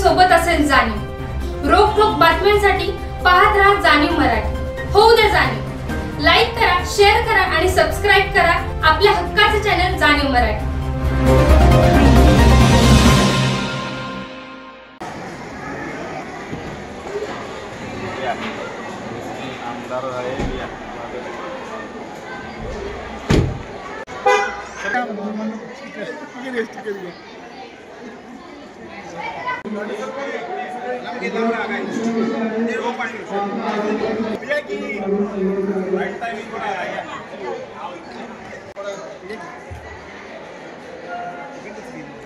सोबत असेल जाणीव। रोखोक बातम्यांसाठी पाहत राहा जाणीव मराठी। होऊ दे जाणीव। लाईक करा, शेअर करा आणि सबस्क्राईब करा आपल्या हक्काचे चॅनल जाणीव मराठी।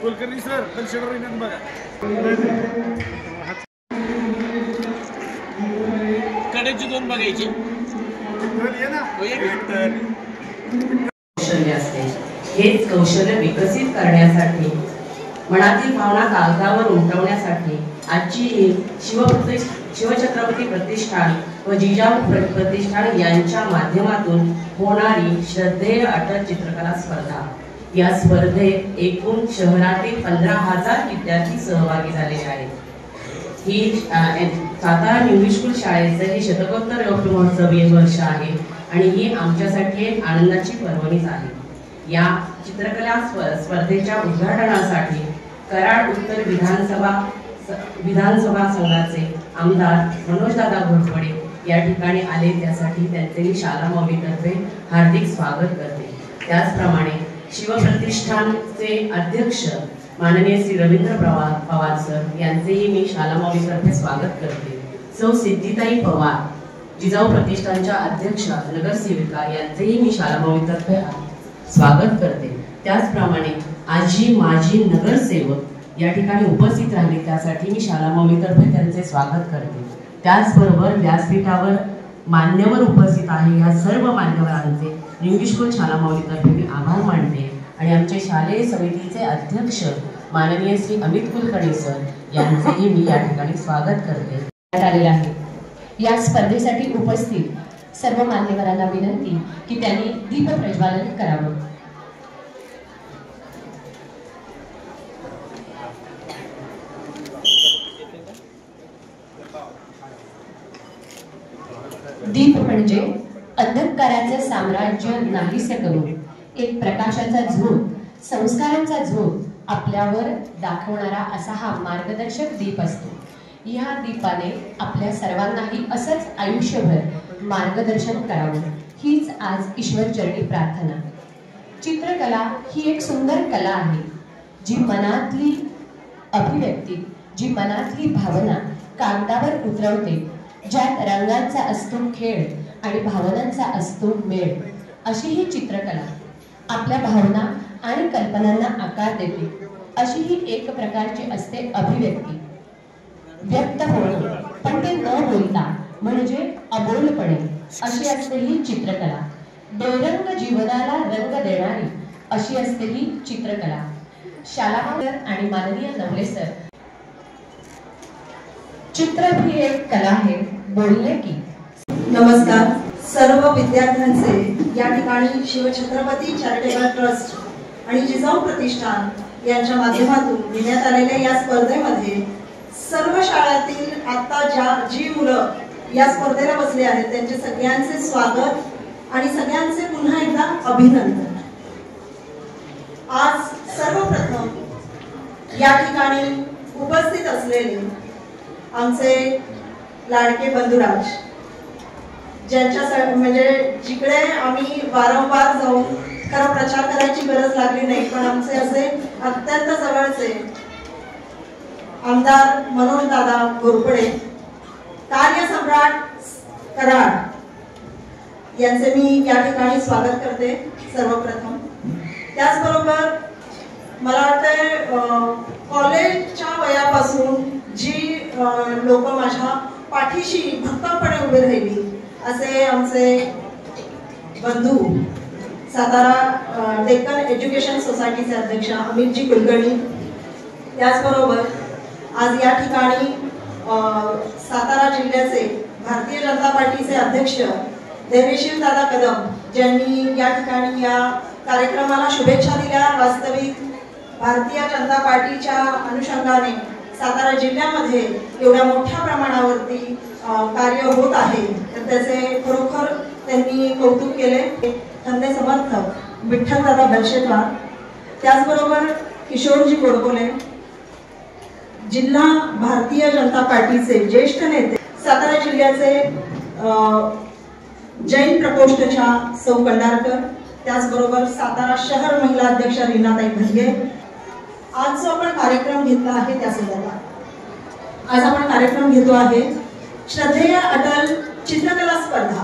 कुलकर्णी सर कन्सिडर बघा कडेची दोन बघायची कौशल्य असते। हेच कौशल्य विकसित करण्यासाठी, मनातील भावना कागदावर उमटवण्यासाठी आजची शिवछत्रपती प्रतिष्ठान व जिजाऊ प्रतिष्ठान यांच्या माध्यमातून होणारी श्रद्धेय अटल चित्रकला स्पर्धा। या स्पर्धेत एकूण शहरातील 15,000 विद्यार्थी सहभागी झाले आहेत। ही सातारा न्यू स्कूल शाळेचे हे शतकोत्तर महोत्सवी वर्ष आहे आणि ही आमच्यासाठी एक आनंदाची पर्वणीच आहे। या चित्रकला स्पर्धेच्या उद्घाटनासाठी कराड उत्तर विधानसभा संघाचे आमदार मनोजदादा घोरपडे या ठिकाणी आले, त्यासाठी त्यांचे मी शाला मॉवीतर्फे हार्दिक स्वागत करते। त्याचप्रमाणे शिवप्रतिष्ठानचे अध्यक्ष माननीय श्री रवींद्र पवार सर यांचेही मी शाला मॉवीतर्फे स्वागत करते। सौ सिद्धिताई पवार जिजाऊ प्रतिष्ठानच्या अध्यक्ष नगरसेविका यांचेही मी शाला मॉवीतर्फे स्वागत करते। त्याचप्रमाणे आजी माजी नगरसेवक या ठिकाणी उपस्थित राहिले, त्यासाठी मी शाला मॉवीतर्फे त्यांचे स्वागत करते। त्याचबरोबर व्यासपीठावर मान्यवर उपस्थित आहे या सर्व मान्यवरांचे न्यू स्कूल शाला मॉवीतर्फे मी आभार मानते आणि आमचे शालेय समितीचे अध्यक्ष माननीय श्री अमित कुलकर्णी सर यांचेही मी या ठिकाणी स्वागत करते। आलेला आहे या स्पर्धेसाठी उपस्थित सर्व मान्यवरांना विनंती की त्यांनी दीप प्रज्वलन करावं। दीप म्हणजे अंधकाराचे साम्राज्य नाहीसे करून एक प्रकाशाचा झोत, संस्कारांचा झोत आपल्यावर दाखवणारा असा हा मार्गदर्शक दीप असतो। या दीपाने आपल्या सर्वांनाही असंच आयुष्यभर मार्गदर्शन करावं हीच आज ईश्वरचरणी प्रार्थना। चित्रकला ही एक सुंदर कला आहे जी मनातली अभिव्यक्ती, जी मनातली भावना कागदावर उतरवते, ज्यात रंगांचा असतो खेळ आणि भावनांचा असतो मेळ। अशी ही चित्रकला आपल्या भावना आणि कल्पनांना आकार देते। अशी ही एक प्रकारची असते अभिव्यक्ती, व्यक्त होणं, पण ते न बोलता म्हणजे अबोलपणे, अशी असते ही चित्रकला। बेरंग जीवनाला रंग देणारी अशी असते ही चित्रकला। शालामार आणि माननीय नवले सर, चित्र ही एक कला आहे, बोलणे की। नमस्कार सर्व विद्यार्थ्यांचे या ठिकाणी शिवछत्रपती चॅरिटेबल ट्रस्ट आणि जिजाऊ प्रतिष्ठान यांच्या माध्यमातून घेण्यात आलेल्या या स्पर्धेमध्ये सर्व शाळातील आता जी मुलं या स्पर्धेला बसले आहेत त्यांचे सगळ्यांचे स्वागत आणि सगळ्यांचे पुन्हा एकदा अभिनंदन। आज सर्वप्रथम या ठिकाणी उपस्थित असलेले आमचे लाडके बंधुराज, ज्यांच्या म्हणजे जिकडे आम्ही वारंवार जाऊन खरं प्रचार करायची गरज लागली नाही, पण आमचे असे अत्यंत जवळचे आमदार मनोजदादा घोरपडे, कार्यसम्राट कराड यांचे मी या ठिकाणी स्वागत करते सर्वप्रथम। त्याचबरोबर मला वाटतं कॉलेजच्या वयापासून जी लोक माझ्या पाठीशी भक्कमपणे उभे राहिली असे आमचे बंधू सातारा डेक्कन एज्युकेशन सोसायटीचे अध्यक्ष अमितजी कुलकर्णी, त्याचबरोबर आज या ठिकाणी सातारा जिल्ह्याचे भारतीय जनता पार्टीचे अध्यक्ष धैर्यशील दादा कदम, ज्यांनी या ठिकाणी या कार्यक्रमाला शुभेच्छा दिल्या। वास्तविक भारतीय जनता पार्टीच्या अनुषंगाने सातारा जिल्ह्यामध्ये एवढ्या मोठ्या प्रमाणावरती कार्य होत आहे, तर त्याचे खरोखर त्यांनी कौतुक केले. खंदे समर्थक विठ्ठलदादा बलशेटवार, त्याचबरोबर किशोरजी गोडबोले, जिल्हा भारतीय जनता पार्टीचे ज्येष्ठ नेते, सातारा जिल्ह्याचे जैन प्रकोष्ठच्या सौ कंडारकर, त्याचबरोबर सातारा शहर महिला अध्यक्ष रीनाताई भंगे. आज जो आपण कार्यक्रम घेतला आहे त्या संदर्भात आज आपण कार्यक्रम घेतो आहे श्रद्धेय अटल चित्रकला स्पर्धा.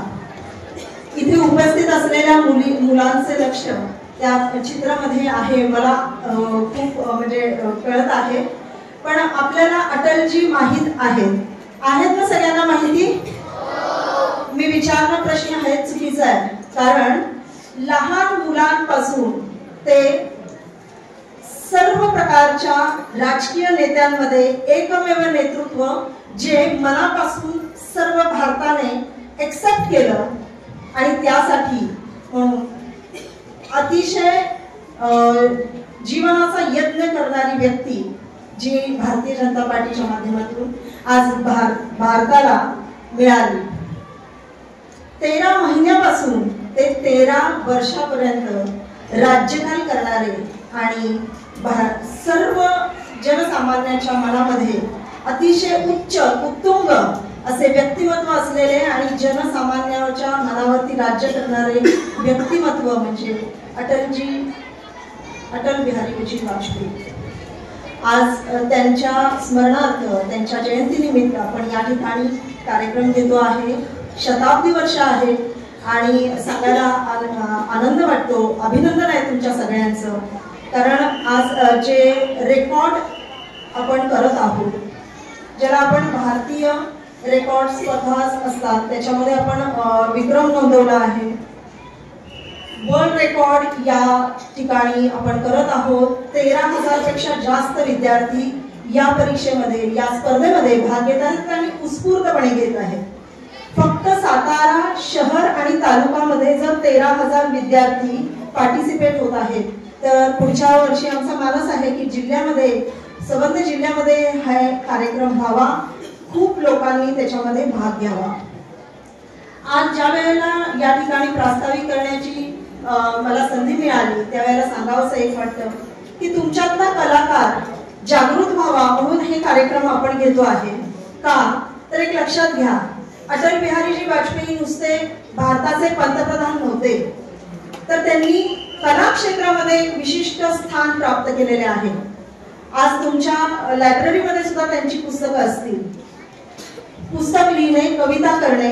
इथे उपस्थित असलेल्या मुलांचे लक्ष त्या चित्रामध्ये आहे, मला खूप म्हणजे कळत आहे. पण आपल्याला अटलजी माहीत आहेत ना सगळ्यांना माहिती? मी विचारणं प्रश्न आहे चुकीचा आहे, कारण लहान मुलांपासून ते सर्व प्रकारच्या राजकीय नेत्यांमध्ये एकमेव नेतृत्व जे मनापासून सर्व भारताने एक्सेप्ट केलं आणि त्यासाठी अतिशय जीवनाचा यत्न करणारी व्यक्ती जी भारतीय जनता पार्टीच्या माध्यमातून आज भारताला मिळाली. 13 महिन्यापासून ते 13 वर्षापर्यंत राज्यकाल करणारे आणि सर्व जनसामान्यांच्या मनामध्ये अतिशय उच्च उत्तुंग असे व्यक्तिमत्व असलेले आणि जनसामान्यांच्या मनावरती राज्य करणारे व्यक्तिमत्व म्हणजे अटल बिहारी वाजपेयी. आज त्यांच्या स्मरणार्थ त्यांच्या जयंतीनिमित्त आपण या ठिकाणी कार्यक्रम घेतो आहे. शताब्दी वर्ष आहे आणि सांगायला आनंद वाटतो. अभिनंदन आहे तुमच्या सगळ्यांचं, कारण आज जे रेकॉर्ड आपण करत आहोत, ज्याला आपण भारतीय रेकॉर्ड स्पर्धा असतात त्याच्यामध्ये आपण विक्रम नोंदवला आहे. वर्ल्ड रेकॉर्ड या ठिकाणी आपण करत आहोत. 13,000 पेक्षा जास्त विद्यार्थी या परीक्षेमध्ये या स्पर्धेमध्ये भाग घेत आहेत आणि उत्स्फूर्तपणे घेत आहेत. फक्त सातारा शहर आणि तालुक्यामध्ये जर 13,000 विद्यार्थी पार्टिसिपेट होत आहेत, तर पुढच्या वर्षी आमचा मानस आहे की जिल्ह्यामध्ये संबंध जिल्ह्यामध्ये हा कार्यक्रम व्हावा, खूप लोकांनी त्याच्यामध्ये भाग घ्यावा. आज ज्या वेळेला या ठिकाणी प्रास्ताविक करण्याची मला संधी मिळाली त्यावेळेला सांगावंसं एक वाटतं की तुमच्यातला कलाकार जागृत व्हावा म्हणून हे कार्यक्रम आपण घेतो आहे. का तर एक लक्षात घ्या, अटल बिहारीजी वाजपेयी नुसते भारताचे पंतप्रधान नव्हते, तर त्यांनी कला क्षेत्रामध्ये विशिष्ट स्थान प्राप्त केलेले आहे. आज तुमच्या लायब्ररीमध्ये सुद्धा त्यांची पुस्तकं असतील. पुस्तक लिहिणे, कविता करणे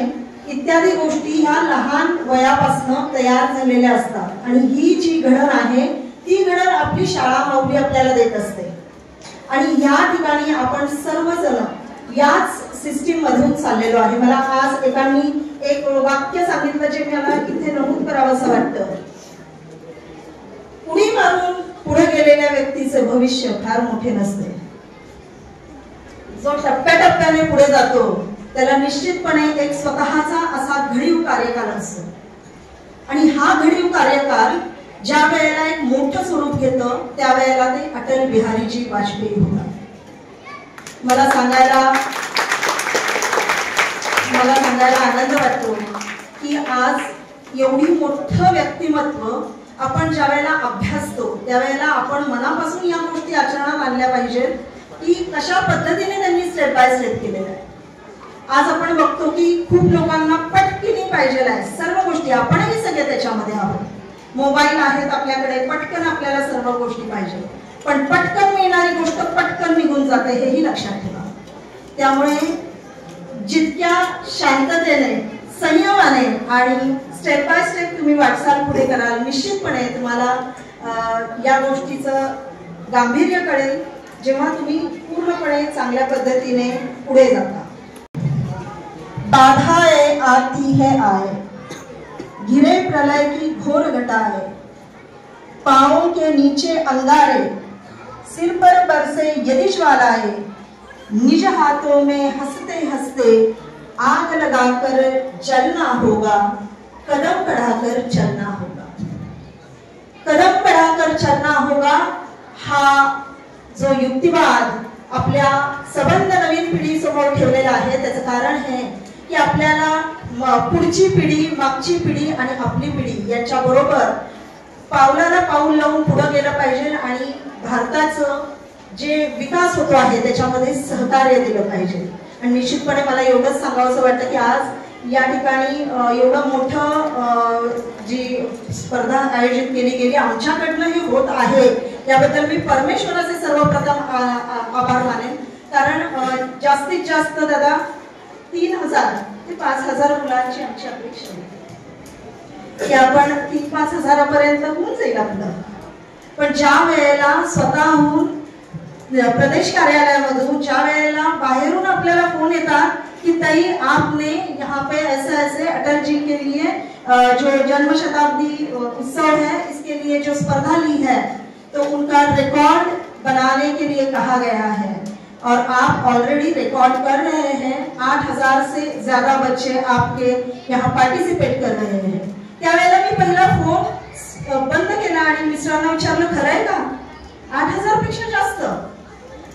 इत्यादी गोष्टी ह्या लहान वयापासून तयार झालेल्या असतात आणि ही जी घडण आहे ती घडण आपली शाळा माऊली आपल्याला देत असते. आणि या ठिकाणी आपण सर्वजण याच सिस्टीम मधून चाललेलो आहे. मला आज एकाने एक वाक्य सांगितलं जे मला इथे नमूद करावं असं वाटतं. उडी मारून पुढे गेलेल्या व्यक्तीचे भविष्य फार मोठे नसते. जो टप्प्याटप्प्याने पुढे जातो त्याला निश्चितपणे एक स्वतःचा असा घडीव कार्यकाल असतो आणि हा घडीव कार्यकाल ज्या वेळेला एक मोठं स्वरूप घेतं त्यावेळेला ते अटल बिहारीजी वाजपेयी होतात. मला सांगायला आनंद वाटतो की आज एवढी मोठं व्यक्तिमत्व आपण ज्या वेळेला अभ्यासतो त्यावेळेला आपण मनापासून या गोष्टी आचरणात आणल्या पाहिजेत की कशा पद्धतीने त्यांनी स्टेप बाय स्टेप केलेलं आहे. आज आपण बघतो की खूप लोकांना पटकनी पाहिजे आहे सर्व गोष्टी. आपणही सगळे त्याच्यामध्ये आहोत. मोबाईल आहेत आपल्याकडे, पटकन आपल्याला सर्व गोष्टी पाहिजे, पण पटकन मिळणारी गोष्ट पटकन निघून जाते हेही लक्षात ठेवा. त्यामुळे जितक्या शांततेने, संयमाने आणि स्टेप बाय स्टेप तुम्ही वाटचाल पुढे कराल निश्चितपणे तुम्हाला या गोष्टीचं गांभीर्य कळेल जेव्हा तुम्ही पूर्णपणे चांगल्या पद्धतीने पुढे जाता. बाधाएं आती है आए, गिरे प्रलय की घोर घटाए, पांवों के नीचे अंगारे, सिर पर बरसे यदि ज्वालाएं, निज हाथों में हंसते हंसते आग लगाकर जलना होगा, कदम बढ़ाकर चलना होगा. कदम बढ़ाकर चलना होगा हा जो युक्तिवाद आपल्या सबंध नवीन पिढी समोर ठेवलेला आहे। त्याचं कारण हे की आपल्याला पुढची पिढी, मागची पिढी आणि आपली पिढी यांच्या बरोबर पावलाला पाऊल लावून पुढे गेलं पाहिजे आणि भारताचं जे विकास होतो आहे त्याच्यामध्ये सहकार्य दिलं पाहिजे। आणि निश्चितपणे मला एवढंच सांगावंसं वाटतं की आज या ठिकाणी एवढं मोठं जी स्पर्धा आयोजित केली गेली आमच्याकडनं ही होत आहे, याबद्दल मी परमेश्वराचे सर्वप्रथम आभार मानेन। कारण जास्तीत जास्त दादा 3000 ते 5000 मुलांची आमची अपेक्षा आहे की आपण 3-5 हजारापर्यंत होऊन जाईल आपलं। पण ज्या वेळेला स्वतःहून प्रदेश कार्यालयामधून ज्या वेळेला बाहेरून आपल्याला फोन येतात कि ताई आपने यहाँ पे ऐसे ऐसे अटल जी के लिए जो जन्म शताब्दी उत्सव है इसके लिए जो स्पर्धा ली है तो उनका रिकॉर्ड बनाने के लिए कहा गया है और आप ऑलरेडी रिकॉर्ड कर रहे हैं। 8000 से ज्यादा बच्चे आपके यहाँ पार्टिसिपेट कर रहे हैं। त्यावेळेला मी पहिला फोन बंद केला आणि मिस्टरांना विचारलं खरं आहे का? 8000 पेक्षा जास्त।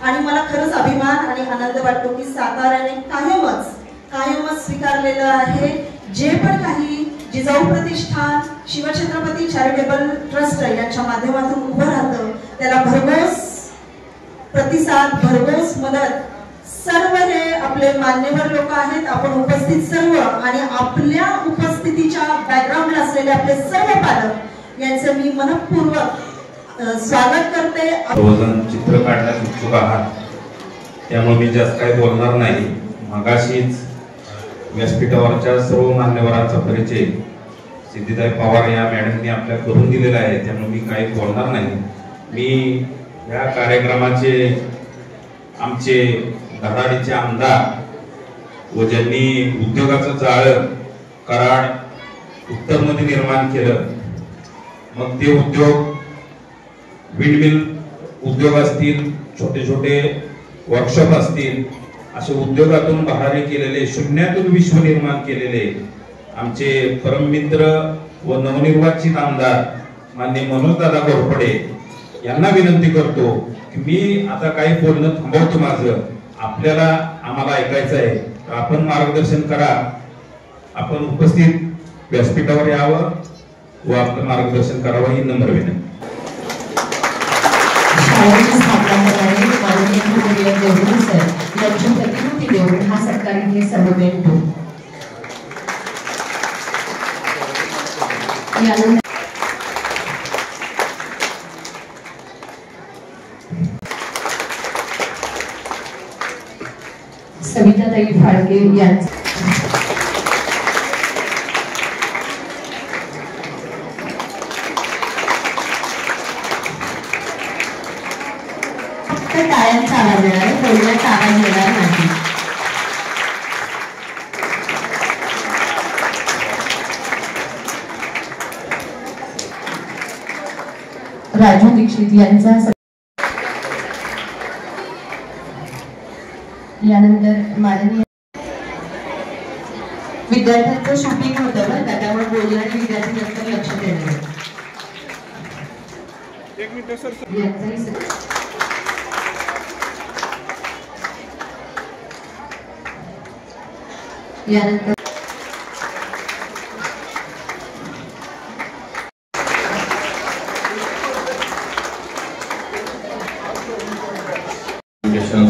आणि मला खरंच अभिमान आणि आनंद वाटतो की साताऱ्याने कायमच स्वीकारलेलं आहे जे पण काही जिजाऊ प्रतिष्ठान शिवछत्रपती चॅरिटेबल ट्रस्ट यांच्या माध्यमातून उभं राहतं त्याला भरघोस प्रतिसाद, भरघोस मदत सर्व हे आपले मान्यवर लोक आहेत, आपण उपस्थित सर्व आणि आपल्या उपस्थितीच्या बॅकग्राऊंडला असलेले आपले सर्व पालक यांचं मी मनपूर्वक स्वागत करते। सर्वजण चित्र काढण्यास इच्छुक आहात त्यामुळे मी जास्त काही बोलणार नाही। मगाशीच व्यासपीठावरच्या सर्व मान्यवरांचा परिचय सिद्धिताई पवार या मॅडमनी आपल्या करून दिलेला आहे त्यामुळे मी काही बोलणार नाही। मी या कार्यक्रमाचे आमचे धडाडीचे आमदार व ज्यांनी उद्योगाचं जाळं कराड उत्तरमध्ये निर्माण केलं, मग ते उद्योग विंडमिल उद्योग असतील, छोटे छोटे वर्कशॉप असतील, असे उद्योगातून बहारे केलेले, शून्यातून विश्व निर्माण केलेले आमचे परममित्र व नवनिर्वाचित आमदार माननीय मनोजदादा घोरपडे यांना विनंती करतो की मी आता काही बोलणं थांबवतो माझं, आपल्याला आम्हाला ऐकायचं आहे, आपण मार्गदर्शन करा, आपण उपस्थित व्यासपीठावर यावं व आपलं मार्गदर्शन करावं ही नम्र विनंती। शाळेची स्थापना करणारे माननीय देवरुख सर यांची प्रतिकृती देऊन हा सत्कार इथे समवेत ठेवू। यानंतर सविताताई फाळके यांचा टाळ्यांचा आवाज येणार आहे, बोलण्याचा आवाज येणार नाही। राजू दीक्षित यांचा यानंतर माननीय विद्यार्थ्यांचं शूटिंग होतं बरं का, त्यामुळे बोलणारे विद्यार्थी नंतर लक्ष देणार। यानंतर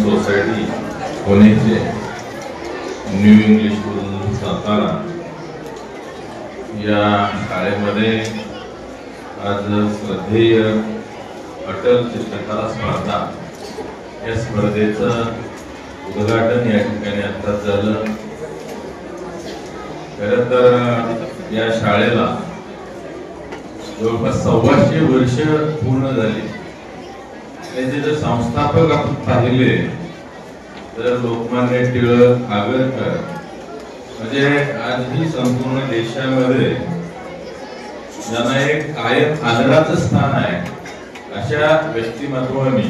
सोसायटी पुणेचे न्यू इंग्लिश स्कूल सातारा या शाळेमध्ये आज श्रद्धेय अटल चित्रकला स्पर्धा या स्पर्धेचं उद्घाटन या ठिकाणी आत्ताच झालं। खरं तर या शाळेला जवळपास 125 वर्ष पूर्ण झाली। त्याचे जर संस्थापक आपण पाहिले तर लोकमान्य टिळक, आगरकर, म्हणजे आजही संपूर्ण देशामध्ये ज्यांना एक कायम आदराचं स्थान आहे अशा व्यक्तिमत्वांनी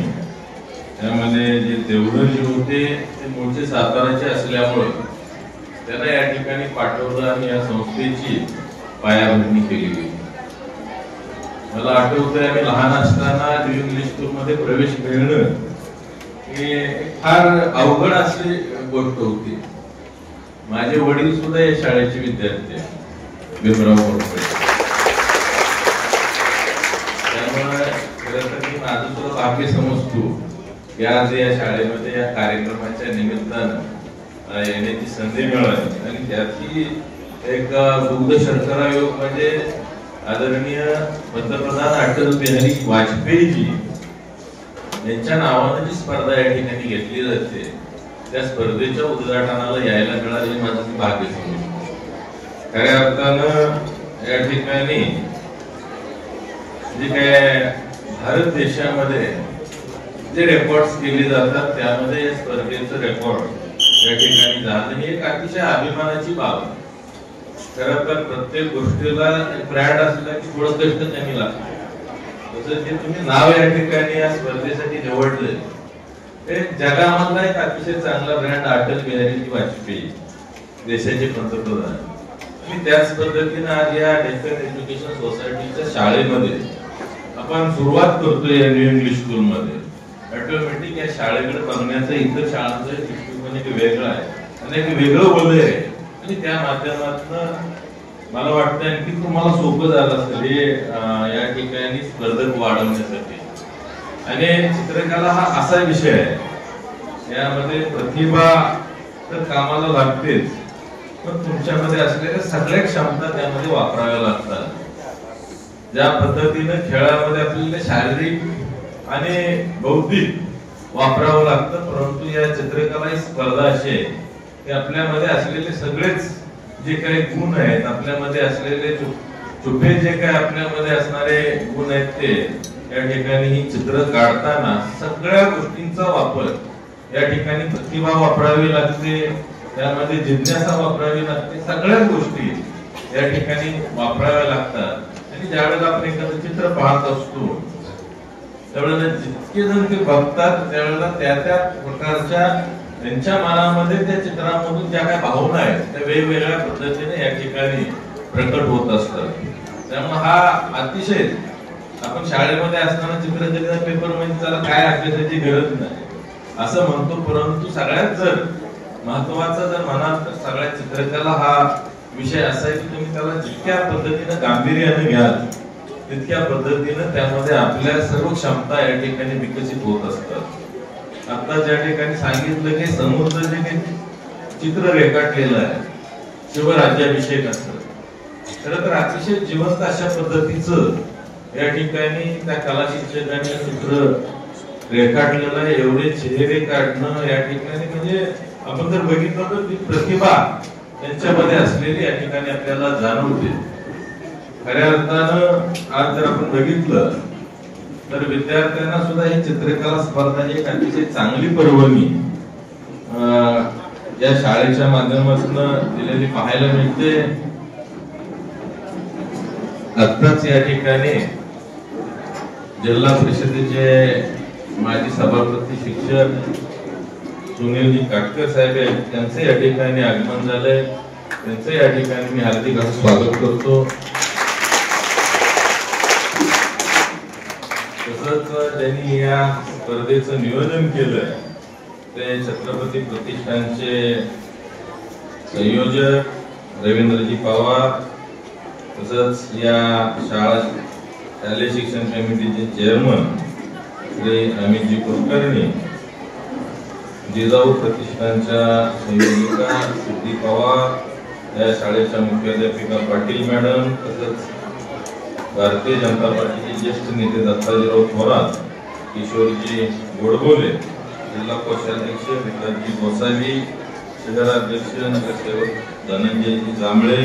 त्यामध्ये जे देवधरजी होते ते मूळचे साताराचे असल्यामुळे त्यांना या ठिकाणी पाठवलं आणि या संस्थेची पायाभरणी केली गेली। मला आठवतंय आम्ही लहान असताना न्यू इंग्लिश स्कूल मध्ये प्रवेश मिळणं हे फार अवघड असली गोष्ट होती. माझे वडील सुद्धा या शाळेचे विद्यार्थी आहेत, भीमराव घोरपडे. त्यामुळे खरं तर मी माझं सुद्धा भाग्य समजतो की आज या शाळेमध्ये या कार्यक्रमाच्या निमित्तानं येण्याची संधी मिळाली. आणि त्याची एक दुग्ध शर्करा योग म्हणजे आदरणीय पंतप्रधान अटल बिहारी वाजपेयीजी यांच्या नावानं जी स्पर्धा या ठिकाणी घेतली जाते, त्या स्पर्धेच्या उद्घाटनाला यायला मिळाले माझं भाग्य समजतो. खऱ्या अर्थानं या ठिकाणी जे काय भारत देशामध्ये जे रेकॉर्ड्स केले जातात त्यामध्ये या स्पर्धेचं रेकॉर्ड या ठिकाणी झालं ही एक अतिशय अभिमानाची बाब आहे. खरं तर प्रत्येक गोष्टीला ब्रँड असला की थोडं कष्ट कमी लागतं. तसं जे तुम्ही नाव या ठिकाणी या स्पर्धेसाठी निवडले ते जगामधला एक अतिशय चांगला ब्रँड अटल बिहारी वाजपेयी देशाचे पंतप्रधान. आणि त्याच पद्धतीने आज या डेक्कन एज्युकेशन सोसायटीच्या शाळेमध्ये आपण सुरुवात करतोय या न्यू इंग्लिश स्कूल मध्ये. ऑटोमॅटिक या शाळेकडे बघण्याचा इतर शाळांचा दृष्टिकोन एक वेगळा आहे आणि एक वेगळं वलय आहे. आणि त्या माध्यमातून मला वाटतं आणखी तुम्हाला सोपं झालं असेल हे या ठिकाणी स्पर्धक वाढवण्यासाठी. आणि चित्रकला हा असा विषय आहे यामध्ये प्रतिभा तर कामाला लागतेच, पण तुमच्यामध्ये असलेल्या सगळ्या क्षमता त्यामध्ये वापराव्या लागतात. ज्या पद्धतीने खेळामध्ये आपल्याला शारीरिक आणि बौद्धिक वापरावं लागतं, परंतु या चित्रकला ही स्पर्धा अशी आहे की आपल्यामध्ये असलेले सगळेच जे काही गुण आहेत, आपल्यामध्ये असलेले छुपे जे काही आपल्यामध्ये असणारे गुण आहेत ते या ठिकाणी ही चित्र काढताना सगळ्या गोष्टींचा वापर या ठिकाणी प्रतिभा वापरावी लागते, त्यामध्ये जिज्ञासा वापरावी लागते, सगळ्या गोष्टी या ठिकाणी वापराव्या लागतात. आणि ज्यावेळेला आपण एखादं चित्र पाहत असतो त्यावेळेला जितके जण ते बघतात त्यावेळेला त्या त्या प्रकारच्या त्यांच्या मनामध्ये त्या चित्रामधून ज्या काही भावना आहेत त्या वेगवेगळ्या पद्धतीने या ठिकाणी प्रकट होत असतात. त्यामुळे हा अतिशय आपण शाळेमध्ये असताना चित्रकलेचा पेपर म्हणजे त्याला काय अभ्यासाची गरज नाही असं म्हणतो, परंतु सगळ्यात जर महत्वाचा जर म्हणाल तर सगळ्या चित्रकला हा विषय असा आहे की तुम्ही त्याला जितक्या पद्धतीने गांभीर्याने घ्याल तितक्या पद्धतीने त्यामध्ये आपल्या सर्व क्षमता या ठिकाणी विकसित होत असतात. आता ज्या ठिकाणी सांगितलं की समोरचं जे काही चित्र रेखाटलेलं आहे शिवराज्याभिषेक असतं, खरं तर अतिशय जिवंत अशा पद्धतीचं या ठिकाणी त्या कला शिक्षकांनी चित्र रेखाटलेलं आहे. एवढे चेहरे काढणं या ठिकाणी म्हणजे आपण जर बघितलं तर ती प्रतिभा त्यांच्यामध्ये असलेली या ठिकाणी आपल्याला जाणवते. खऱ्या अर्थानं आज जर आपण बघितलं तर विद्यार्थ्यांना सुद्धा ही चित्रकला स्पर्धा ही एक अतिशय चांगली पर्वणी या शाळेच्या माध्यमातून दिलेली पाहायला मिळते. आत्ताच या ठिकाणी जिल्हा परिषदेचे माजी सभापती शिक्षक सुनीलजी काटकर साहेब आहेत, त्यांचं या ठिकाणी आगमन झालंय. त्यांचं या ठिकाणी मी हार्दिक स्वागत करतो. तसंच ज्यांनी या स्पर्धेचं नियोजन केलंय ते छत्रपती प्रतिष्ठानचे संयोजक रवींद्रजी पवार, तसंच या शालेय शिक्षण कमिटीचे चेअरमन श्री अमितजी कुलकर्णी, जिजाऊ प्रतिष्ठानच्या संयोजिका सिद्धी पवार, या शाळेच्या मुख्याध्यापिका पाटील मॅडम, तसंच भारतीय जनता पार्टीचे ज्येष्ठ नेते दत्ताजीराव थोरात, किशोरजी गोडबोले, जिल्हा कोषाध्यक्ष विकासजी गोसावी, शहराध्यक्ष नगरसेवक धनंजयजी जांभळे,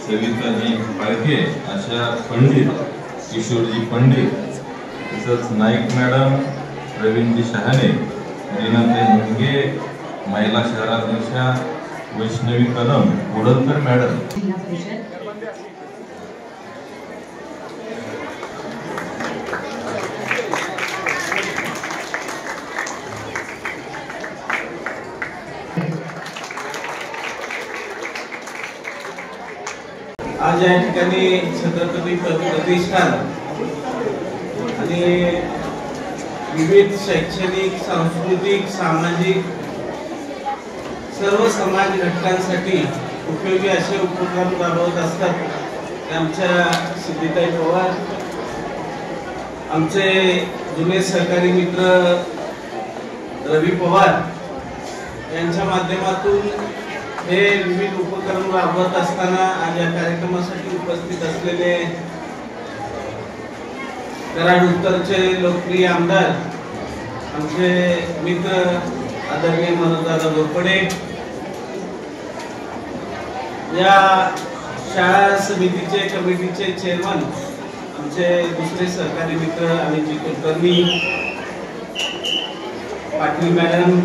सविताजी फाळके, आशा पंडित, किशोरजी पंडित, तसंच नाईक मॅडम, प्रवीणजी शहाणे, रीनाताई मुंगे, महिला शहराध्यक्षा वैष्णवी कदम, कोडलकर मॅडम. जिल्हा परिषद आज या ठिकाणी छत्रपती प्रतिष्ठान आणि विविध शैक्षणिक, सांस्कृतिक, सामाजिक सर्व समाज घटकांसाठी उपयोगी असे उपक्रम राबवत असतात आमच्या सिद्धिताई पवार. आमचे जुने सहकारी मित्र रवी पवार यांच्या माध्यमातून हे विविध उपक्रम राबवत असताना आज या कार्यक्रमासाठी उपस्थित असलेले कराड उत्तरचे लोकप्रिय आमदार आमचे मित्र आदरणीय मनोजदादा घोरपडे, या शाळा समितीचे कमिटीचे चेअरमन आमचे दुसरे सहकारी मित्र अनिलजी कुलकर्णी, पाटील मॅडम,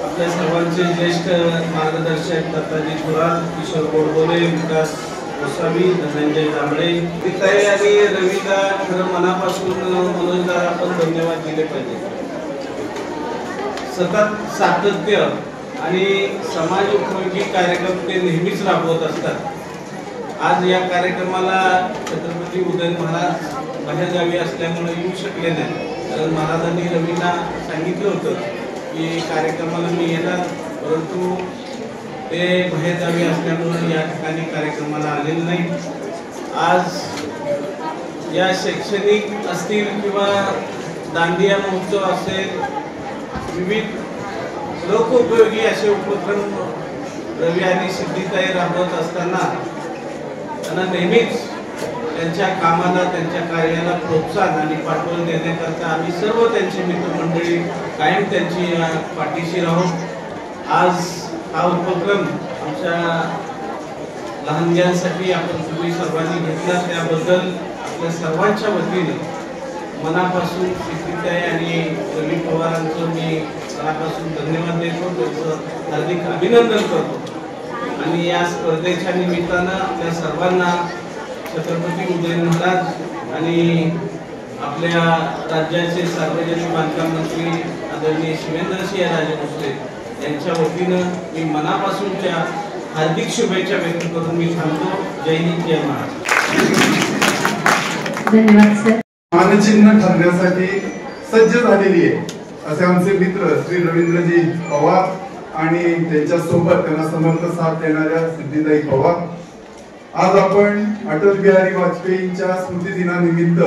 आपल्या सर्वांचे ज्येष्ठ मार्गदर्शक दत्ताजी थोरात, किशोर गोडबोले, विकास गोसावी, धनंजय जांभळे, पिताई आणि रवीला खरं मनापासून मनोजदार आपण धन्यवाद दिले पाहिजे. सतत सातत्य आणि समाज उपयोगी कार्यक्रम ते नेहमीच राबवत असतात. आज या कार्यक्रमाला छत्रपती उदयन महाराज बाहेरगावी असल्यामुळे येऊ शकले नाही, कारण महाराजांनी रवीला सांगितलं होतं की कार्यक्रमाला मी येणार, परंतु ते बाहेरगावी असल्यामुळे या ठिकाणी कार्यक्रमाला आलेले नाही. आज या शैक्षणिक असतील किंवा दांडिया महोत्सव असेल, विविध लोकोपयोगी असे उपक्रम रवी आणि सिद्धिताई राबवत असताना त्यांना नेहमीच त्यांच्या कामाला, त्यांच्या कार्याला प्रोत्साहन आणि पाठबळ देण्याकरता आम्ही सर्व त्यांची मित्रमंडळी कायम त्यांची पाठीशी राहू. आज हा उपक्रम आमच्या लहानग्यांसाठी आपण तुम्ही सर्वांनी घेतला, त्याबद्दल आपल्या सर्वांच्या वतीने मनापासून सिद्धिताई आणि रवी पवारांचं मी मनापासून धन्यवाद देतो, त्यांचं हार्दिक अभिनंदन करतो. आणि या स्पर्धेच्या निमित्तानं आपल्या सर्वांना छत्रपती उदयन महाराज आणि आपल्या राज्याचे सार्वजनिक बांधकाम मंत्री आदरणीय शिवेंद्रसिंहराजे भोसले यांच्या वतीनं मी मनापासूनच्या हार्दिक शुभेच्छा व्यक्त करून मी थांबतो. जय हिंद, जय महाराष्ट्र. धन्यवाद सर. मानचिन्ह ठरण्यासाठी सज्ज झालेली आहे असे आमचे मित्र श्री रवींद्रजी पवार आणि त्यांच्या सोबत त्यांना समर्थ साथ देणाऱ्या सिद्धिताई पवार. आज आपण अटल बिहारी वाजपेयींच्या स्मृती दिनानिमित्त,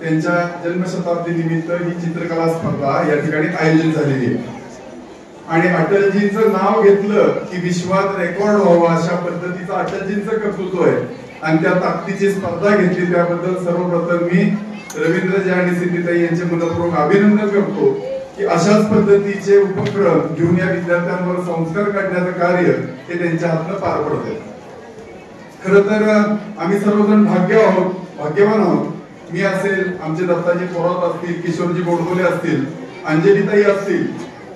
त्यांच्या जन्मशताब्दी निमित्त ही चित्रकला स्पर्धा या ठिकाणी आयोजित झालेली आहे. आणि अटलजींचं नाव घेतलं की विश्वात रेकॉर्ड व्हावा अशा पद्धतीचं अटलजींचं कर्तृत्व आहे आणि त्या ताकदीची स्पर्धा घेतली. त्याबद्दल सर्वप्रथम मी रवींद्रजी आणि सिद्धिताई यांचे मनपूर्वक अभिनंदन करतो की अशाच पद्धतीचे उपक्रम घेऊन या विद्यार्थ्यांवर संस्कार काढण्याचं कार्य हे त्यांच्या हातनं पार पडते. खरं तर आम्ही सर्वजण भाग्यवान आहोत. मी असेल, आमचे दत्ताजी थोरात असतील, किशोरजी गोडबोले असतील, अंजलीताई असतील,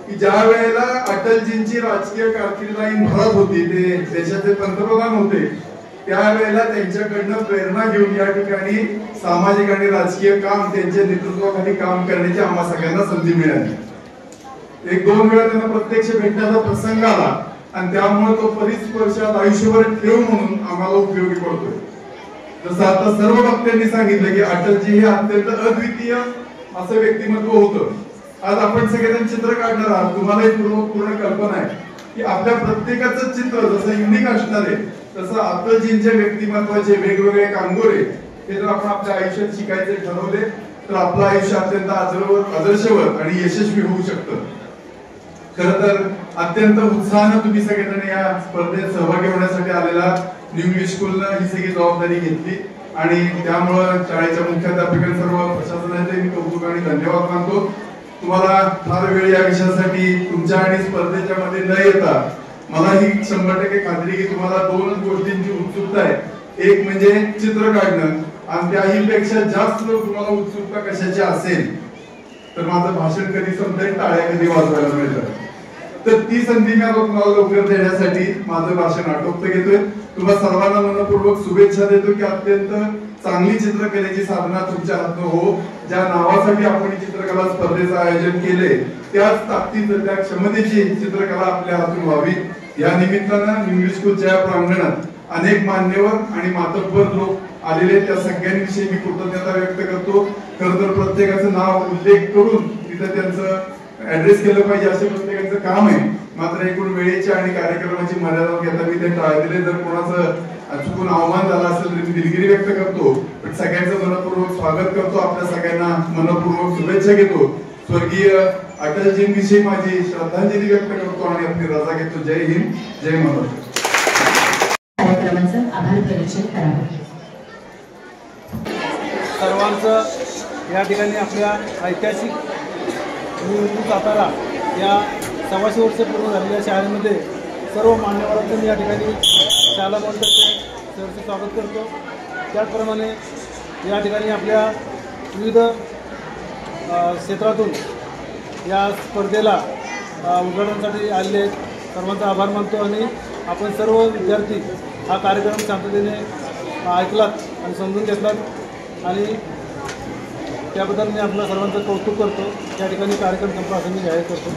की ज्या वेळेला अटलजींची राजकीय कारकीर्द भरत होती, ते देशाचे पंतप्रधान होते, त्यावेळेला त्यांच्याकडनं प्रेरणा घेऊन या ठिकाणी सामाजिक आणि राजकीय काम, त्यांच्या नेतृत्वाखाली काम करण्याची आम्हा सगळ्यांना संधी मिळाली. 1-2 वेळा त्यांना प्रत्यक्ष भेटण्याचा प्रसंग आला आणि त्यामुळे तो परिस्पर्शात आयुष्यभर ठेव म्हणून आम्हाला उपयोगी पडतोय. जसं आता सर्व वक्त्यांनी सांगितलं की अटलजी हे अत्यंत अद्वितीय असं व्यक्तिमत्व होतं. आज आपण सगळेजण चित्र काढणार आहात, तुम्हालाही पूर्ण कल्पना आहे की आपल्या प्रत्येकाचं चित्र जसं युनिक असणार आहे, तसं अटलजींच्या व्यक्तिमत्वाचे वेगवेगळे कांगोरे हे जर आपण आपल्या आयुष्यात शिकायचे ठरवले तर आपलं आयुष्य अत्यंत आदर्शवत आणि यशस्वी होऊ शकतं. खरं तर अत्यंत उत्साहानं तुम्ही सगळेजण या स्पर्धेत सहभागी होण्यासाठी आलेला न्यू इंग्लिश स्कूलनं ही सगळी जबाबदारी घेतली आणि त्यामुळं शाळेच्या मुख्याध्यापकांना, सर्व प्रशासनाचे मी कौतुक आणि धन्यवाद मानतो. तुम्हाला फार वेळ या विषयासाठी तुमच्या आणि स्पर्धेच्या मध्ये न येता मला ही 100% खात्री की तुम्हाला 2च गोष्टींची उत्सुकता आहे. एक म्हणजे चित्र काढणं आणि त्याही पेक्षा जास्त तुम्हाला उत्सुकता कशाची असेल तर माझं भाषण कधी संपतंय, टाळ्या कधी वाजवायला मिळतात. तर ती संधी मी आता तुम्हाला लवकर देण्यासाठी माझं भाषण आटोपत घेतोय. तुम्हाला सर्वांना मनपूर्वक शुभेच्छा देतो की अत्यंत चांगली चित्रकलेची साधना तुमच्या हातून हो. ज्या नावासाठी आपण चित्रकला स्पर्धेचं आयोजन केले त्याच ताकदीचं, त्या क्षमतेची चित्रकला आपल्या हातून व्हावी. या निमित्तानं इंग्लिश स्कूलच्या प्रांगणात अनेक मान्यवर आणि मातब्बर लोक आलेले, त्या सगळ्यांविषयी मी कृतज्ञता व्यक्त करतो. खरं तर प्रत्येकाचं नाव उल्लेख करून तिथं त्यांचं ऍड्रेस केलं पाहिजे असे प्रत्येकाचं काम आहे. मात्र एकूण वेळेची आणि कार्यक्रमाची मर्यादा घेता मी ते टाळले. जर कोणाचं चुकून आव्हान झालं असेल तरी मी दिलगिरी व्यक्त करतो. पण सगळ्यांचं मनपूर्वक स्वागत करतो. आपल्या सगळ्यांना मनपूर्वक शुभेच्छा घेतो. स्वर्गीय अटलजींविषयी माझी श्रद्धांजली व्यक्त करतो आणि आपली रजा घेतो. जय हिंद, जय महाराष्ट्र. कार्यक्रमाचं आभार प्रदर्शन करावं. सर्वांचं या ठिकाणी आपल्या ऐतिहासिक सातारा या 125 वर्ष पूर्ण झालेल्या शाळेमध्ये सर्व मान्यवरांचं मी या ठिकाणी शाळा मंडळाचे सहर्ष स्वागत करतो. त्याचप्रमाणे या ठिकाणी आपल्या विविध क्षेत्रातून या स्पर्धेला उद्घाटनासाठी आलेले आहेत. सर्वांचा आभार मानतो आणि आपण सर्व विद्यार्थी हा कार्यक्रम शांततेने ऐकलात आणि समजून घेतलात आणि त्याबद्दल मी आपल्या सर्वांचं कौतुक करतो. त्या ठिकाणी कार्यक्रम संपला असं मी जाहीर करतो.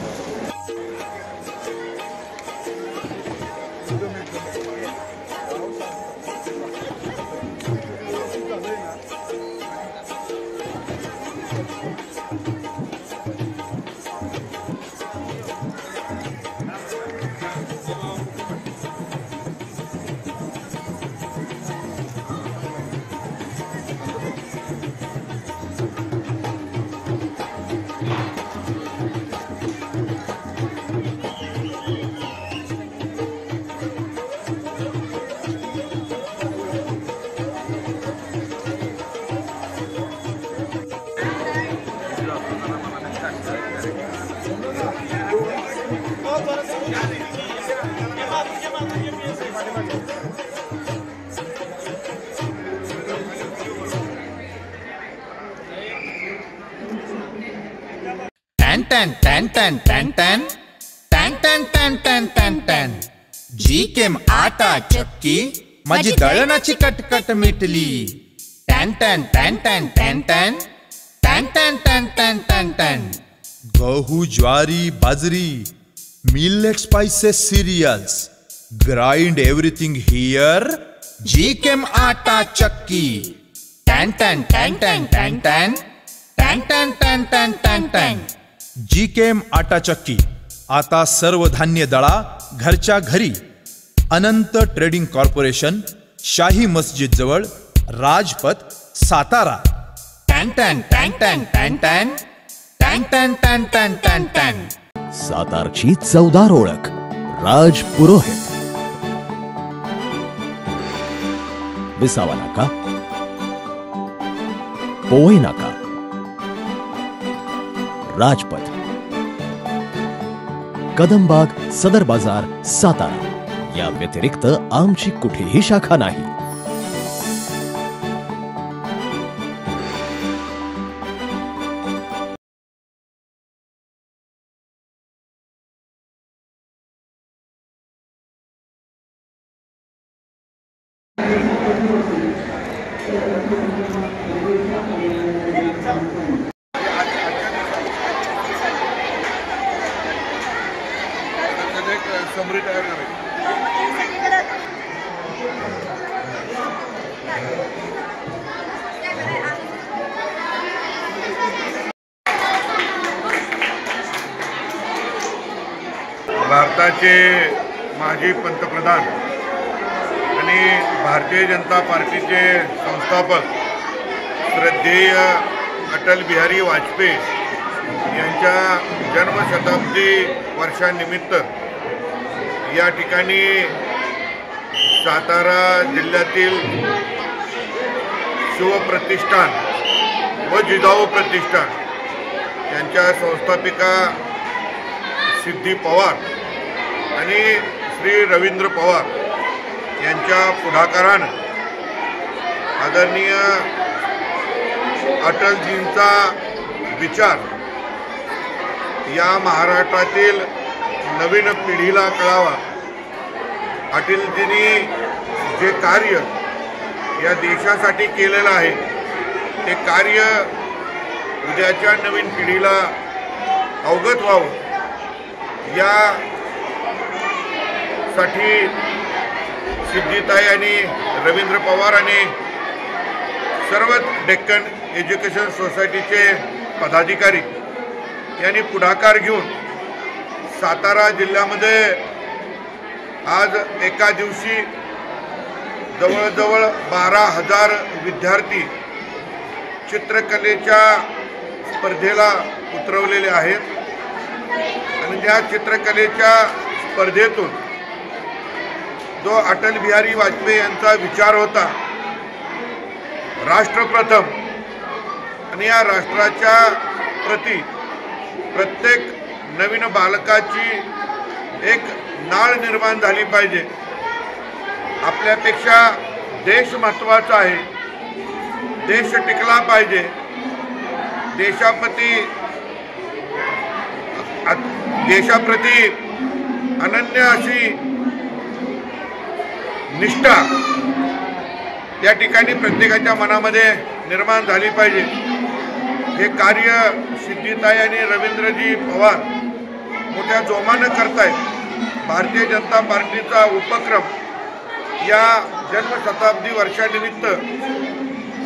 जीकेम आटा चक्की माझी दळणाची कटकट मिटली. टॅन टॅन टॅन टॅन टॅन टॅन टॅन टॅन टॅन टॅन टॅन टॅन. गहू, ज्वारी, बाजरी, millet, spices, cereals, grind everything here. जीकेम आटा चक्की. टॅन टॅन टॅन टॅन टॅन टॅन टॅन टॅन टॅन टॅन टॅन टॅन. जीकेम आटा चक्की आता सर्व धान्य दळा घरच्या घरी. अनंत ट्रेडिंग कॉर्पोरेशन, शाही मस्जिद जवळ, राजपथ, सातारा. टॅन टॅन टॅन टॅन टॅन टॅन टॅन टॅन टॅन टॅन टॅन टॅन. सातारची चवदार ओळख राज पुरोहित. विसावा नाका, पोवई नाका, राजपथ, कदमबाग, सदर बाजार, सातारा. या व्यतिरिक्त आमची कुठेही शाखा नाही. भारताचे माजी पंतप्रधान आणि भारतीय जनता पार्टीचे संस्थापक श्रद्धेय अटल बिहारी वाजपेयी यांच्या जन्मशताब्दी वर्षानिमित्त या ठिकाणी सातारा जिल्ह्यातील शिवप्रतिष्ठान व जिजाऊ प्रतिष्ठान यांच्या संस्थापिका सिद्धी पवार आणि श्री रवींद्र पवार यांच्या पुढाकारानं आदरणीय अटलजींचा विचार या महाराष्ट्रातील नवीन पिढीला कळावा. अटलजींनी जे कार्य या देशासाठी केलेलं आहे ते कार्य उद्याच्या नवीन पिढीला अवगत व्हावं यासाठी सिद्धीताई आणि रवींद्र पवार आणि सर्व डेक्कन एज्युकेशन सोसायटीचे पदाधिकारी यांनी पुढाकार घेऊन सातारा जिल्ह्यामध्ये आज एका दिवशी जवळजवळ 12,000 विद्यार्थी चित्रकलेच्या स्पर्धेला उतरवलेले आहेत आणि त्या चित्रकलेच्या स्पर्धेतून जो अटल बिहारी वाजपेयी यांचा विचार होता राष्ट्रप्रथम आणि या राष्ट्राच्या प्रती प्रत्येक नवीन बालकाची एक नाळ निर्माण झाली पाहिजे। आपल्यापेक्षा देश महत्त्वाचा आहे, देश टिकला पाहिजे, देशाप्रती अनन्य अशी निष्ठा या ठिकाणी प्रत्येकाच्या मनामध्ये निर्माण झाली पाहिजे। हे कार्य सिद्धिताई आणि रवींद्रजी पवार मोठ्या जोमानं करतायत। भारतीय जनता पार्टीचा उपक्रम या जन्मशताब्दी वर्षानिमित्त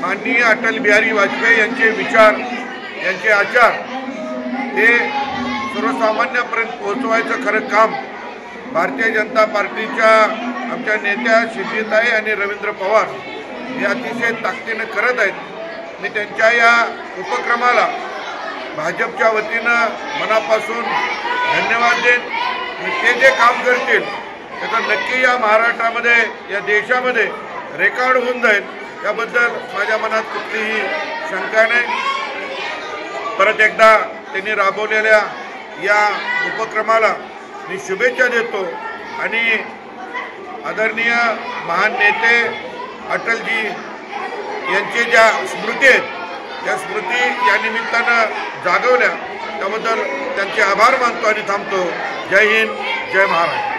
माननीय अटल बिहारी वाजपेयी यांचे विचार, यांचे आचार हे सर्वसामान्यापर्यंत पोहोचवायचं खरं काम भारतीय जनता पार्टीच्या आमच्या नेत्या सिद्धिताई आणि रवींद्र पवार हे अतिशय ताकदीनं करत आहेत। मी त्यांच्या या उपक्रमाला भाजपच्या वतीनं मनापासून धन्यवाद देईन। ते जे काम करतील त्याचं नक्की या महाराष्ट्रामध्ये, या देशामध्ये रेकॉर्ड होऊन जाईल, याबद्दल माझ्या मनात कुठलीही शंका नाही। परत एकदा त्यांनी राबवलेल्या या उपक्रमाला मी शुभेच्छा देतो आणि आदरणीय महान नेते अटलजी यांचे ज्या स्मृती आहेत त्या स्मृती या निमित्तानं जागवल्या त्याबद्दल त्यांचे आभार मानतो आणि थांबतो। जय हिंद, जय महाराष्ट्र।